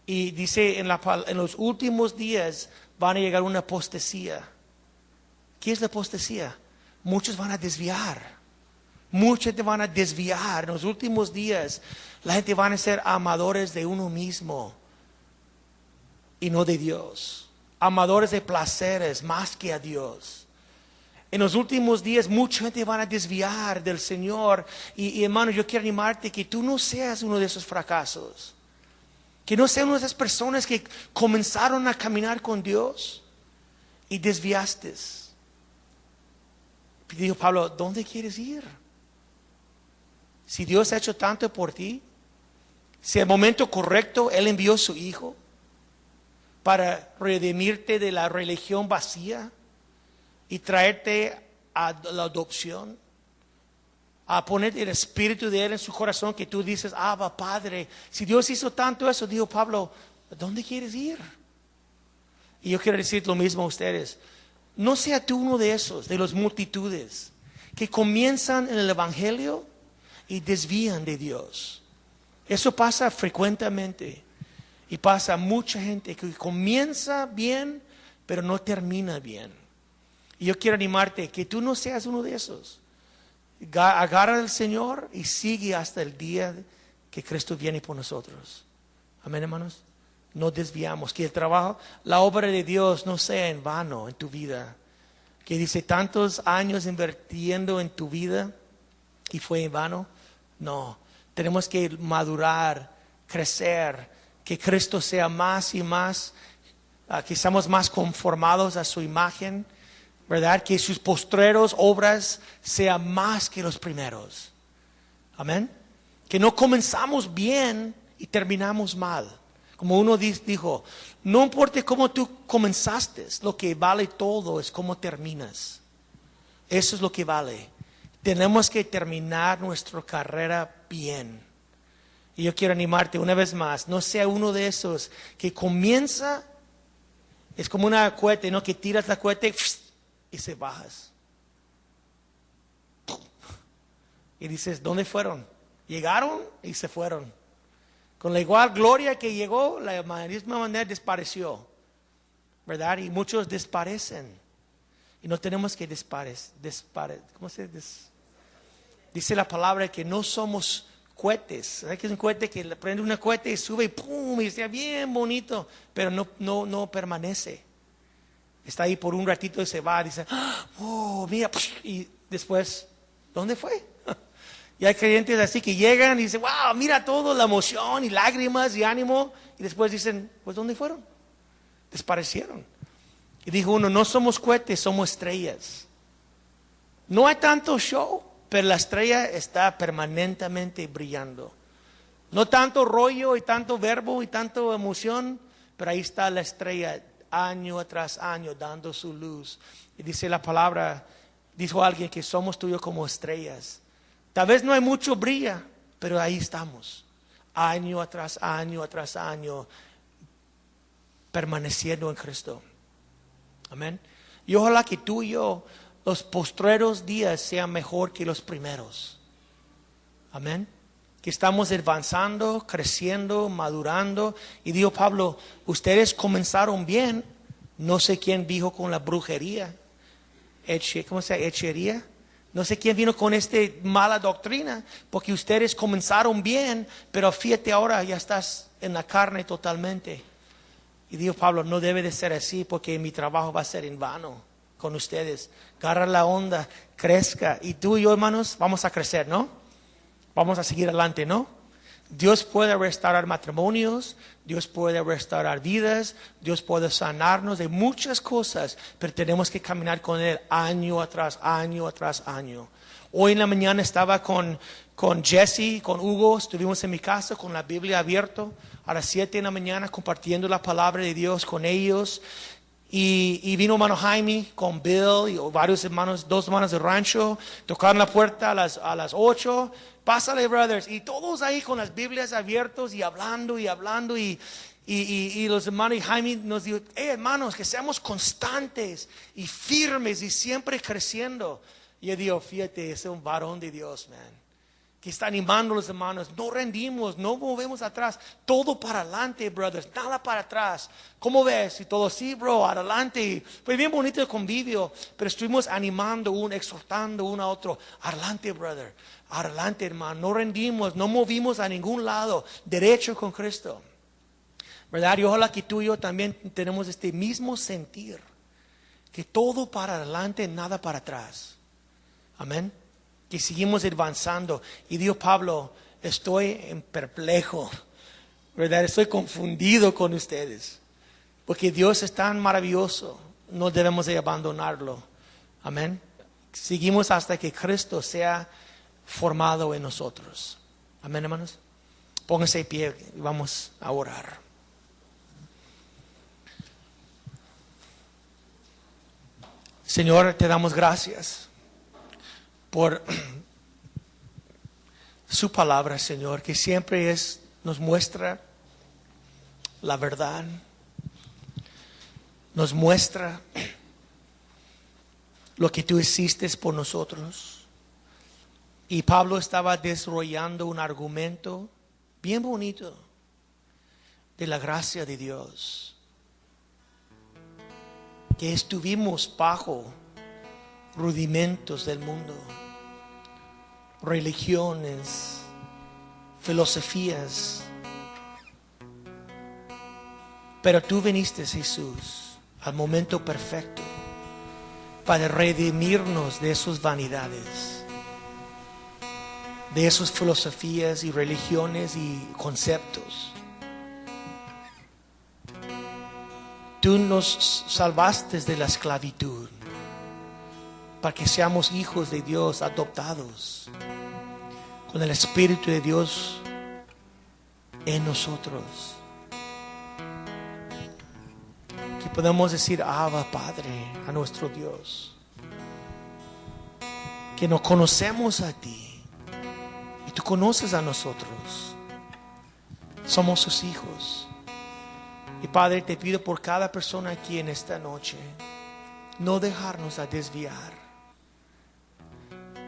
Y dice en los últimos días van a llegar una apostasía. ¿Qué es la apostasía? Muchos van a desviar. Muchos te van a desviar. En los últimos días la gente van a ser amadores de uno mismo y no de Dios. Amadores de placeres más que a Dios. En los últimos días mucha gente van a desviar del Señor. Y hermano, yo quiero animarte que tú no seas uno de esos fracasos. Que no seas una de esas personas que comenzaron a caminar con Dios y desviaste. Dijo Pablo, ¿dónde quieres ir? Si Dios ha hecho tanto por ti, si al momento correcto Él envió a su Hijo para redimirte de la religión vacía y traerte a la adopción, a poner el Espíritu de Él en su corazón, que tú dices, Abba, Padre. Si Dios hizo tanto eso, dijo Pablo, ¿dónde quieres ir? Y yo quiero decir lo mismo a ustedes. No sea tú uno de esos, de las multitudes que comienzan en el Evangelio y desvían de Dios. Eso pasa frecuentemente. Y pasa a mucha gente que comienza bien, pero no termina bien. Y yo quiero animarte que tú no seas uno de esos. Agarra al Señor y sigue hasta el día que Cristo viene por nosotros. Amén, hermanos. No desviamos. Que el trabajo, la obra de Dios no sea en vano en tu vida. Que dice tantos años invirtiendo en tu vida y fue en vano. No. Tenemos que madurar, crecer. Que Cristo sea más y más, que seamos más conformados a su imagen, ¿verdad? Que sus postreros obras sean más que los primeros. Amén. Que no comenzamos bien y terminamos mal. Como uno dijo, no importa cómo tú comenzaste, lo que vale todo es cómo terminas. Eso es lo que vale. Tenemos que terminar nuestra carrera bien. Y yo quiero animarte una vez más, no sea uno de esos que comienza, es como una cohete, ¿no? Que tiras la cohete y se bajas. Y dices, ¿dónde fueron? Llegaron y se fueron. Con la igual gloria que llegó, la misma manera desapareció. ¿Verdad? Y muchos desaparecen. Y no tenemos que ¿cómo se dice? Dice la palabra que no somos cohetes. ¿Sabes qué es un cohete? Que prende una cohete y sube y ¡pum! Y está bien bonito, pero no permanece. Está ahí por un ratito y se va. Dice, ¡oh, mira! Y después, ¿dónde fue? Y hay creyentes así que llegan y dicen, ¡wow! Mira todo, la emoción y lágrimas y ánimo. Y después dicen, pues ¿dónde fueron? Desaparecieron. Y dijo uno, no somos cohetes, somos estrellas. No hay tanto show, pero la estrella está permanentemente brillando. No tanto rollo y tanto verbo y tanta emoción, pero ahí está la estrella año tras año dando su luz. Y dice la palabra, dijo alguien que somos tuyos como estrellas. Tal vez no hay mucho brilla, pero ahí estamos. Año tras año, permaneciendo en Cristo. Amén. Y ojalá que tú y yo, los postreros días sean mejor que los primeros. Amén. Que estamos avanzando, creciendo, madurando. Y dijo Pablo, ustedes comenzaron bien. No sé quién dijo con la brujería. ¿Cómo se llama? Hechicería. No sé quién vino con esta mala doctrina. Porque ustedes comenzaron bien, pero fíjate ahora ya estás en la carne totalmente. Y dijo Pablo, no debe de ser así porque mi trabajo va a ser en vano con ustedes. Agarra la onda, crezca. Y tú y yo, hermanos, vamos a crecer, ¿no? Vamos a seguir adelante, ¿no? Dios puede restaurar matrimonios, Dios puede restaurar vidas, Dios puede sanarnos de muchas cosas, pero tenemos que caminar con Él año tras año. Hoy en la mañana estaba con Jesse, con Hugo, estuvimos en mi casa con la Biblia abierta a las 7 de la mañana compartiendo la palabra de Dios con ellos. Y vino hermano Jaime con Bill y varios hermanos, 2 hermanos de rancho, tocaron la puerta a las 8. Pásale, brothers. Y todos ahí con las Biblias abiertas y hablando. Y los hermanos y Jaime nos dijo, hermanos, que seamos constantes y firmes y siempre creciendo. Y yo digo, fíjate, es un varón de Dios, man. Que está animando a los hermanos, no rendimos, no movemos atrás, todo para adelante, brothers, nada para atrás. ¿Cómo ves? Y todo, sí, bro, adelante. Fue bien bonito el convivio, pero estuvimos animando exhortando uno a otro, adelante, brother, adelante, hermano, no rendimos, no movimos a ningún lado, derecho con Cristo. ¿Verdad? Y ojalá que tú y yo también tenemos este mismo sentir, que todo para adelante, nada para atrás. Amén. Que seguimos avanzando. Y dijo Pablo, estoy en perplejo, ¿verdad? Estoy confundido con ustedes. Porque Dios es tan maravilloso, no debemos de abandonarlo. Amén. Seguimos hasta que Cristo sea formado en nosotros. Amén, hermanos. Pónganse de pie y vamos a orar. Señor, te damos gracias por su palabra, Señor, que siempre nos muestra la verdad, nos muestra lo que tú hiciste por nosotros. Y Pablo estaba desarrollando un argumento bien bonito de la gracia de Dios. Que estuvimos bajo rudimentos del mundo, religiones, filosofías. Pero tú viniste, Jesús, al momento perfecto para redimirnos de esas vanidades, de esas filosofías y religiones y conceptos. Tú nos salvaste de la esclavitud para que seamos hijos de Dios, adoptados con el Espíritu de Dios en nosotros. Que podamos decir Abba, Padre, a nuestro Dios. Que nos conocemos a ti y tú conoces a nosotros. Somos sus hijos. Y Padre, te pido por cada persona aquí en esta noche, no dejarnos a desviar.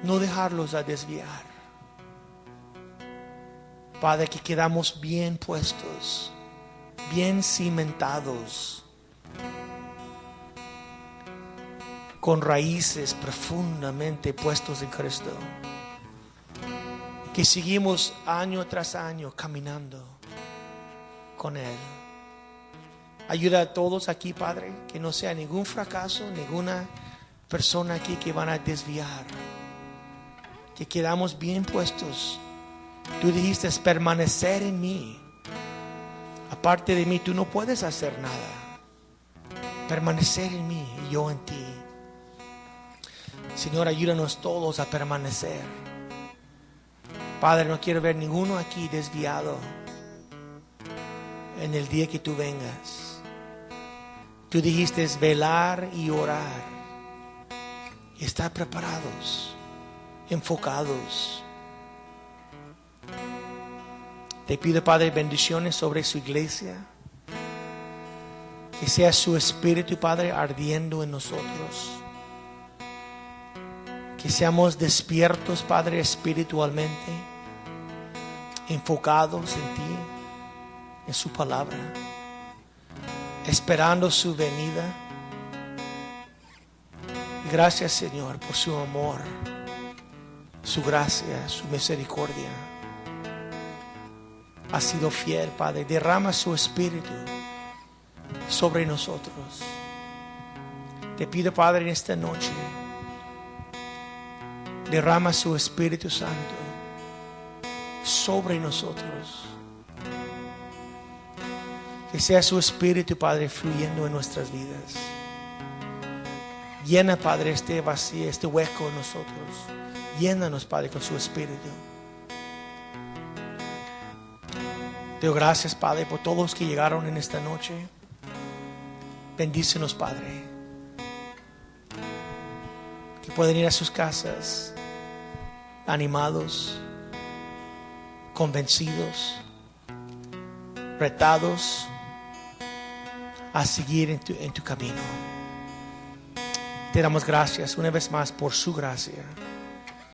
No dejarlos a desviar. Padre, que quedamos bien puestos, bien cimentados, con raíces profundamente puestos en Cristo. Que seguimos año tras año caminando con Él. Ayuda a todos aquí, Padre, que no sea ningún fracaso, ninguna persona aquí que van a desviar. Que quedamos bien puestos. Tú dijiste permanecer en mí. Aparte de mí, tú no puedes hacer nada. Permanecer en mí y yo en ti. Señor, ayúdanos todos a permanecer. Padre, no quiero ver ninguno aquí desviado en el día que tú vengas. Tú dijiste velar y orar. Y estar preparados, enfocados. Te pido, Padre, bendiciones sobre su iglesia. Que sea su espíritu, Padre, ardiendo en nosotros. Que seamos despiertos, Padre, espiritualmente. Enfocados en ti, en su palabra. Esperando su venida. Gracias, Señor, por su amor, su gracia, su misericordia. Ha sido fiel, Padre. Derrama su espíritu sobre nosotros. Te pido, Padre, en esta noche, derrama su Espíritu Santo sobre nosotros. Que sea su Espíritu, Padre, fluyendo en nuestras vidas. Llena, Padre, este vacío, este hueco en nosotros. Llénanos, Padre, con su Espíritu. Te doy gracias, Padre, por todos los que llegaron en esta noche. Bendícenos, Padre. Que pueden ir a sus casas animados, convencidos, retados a seguir en tu camino. Te damos gracias una vez más por su gracia.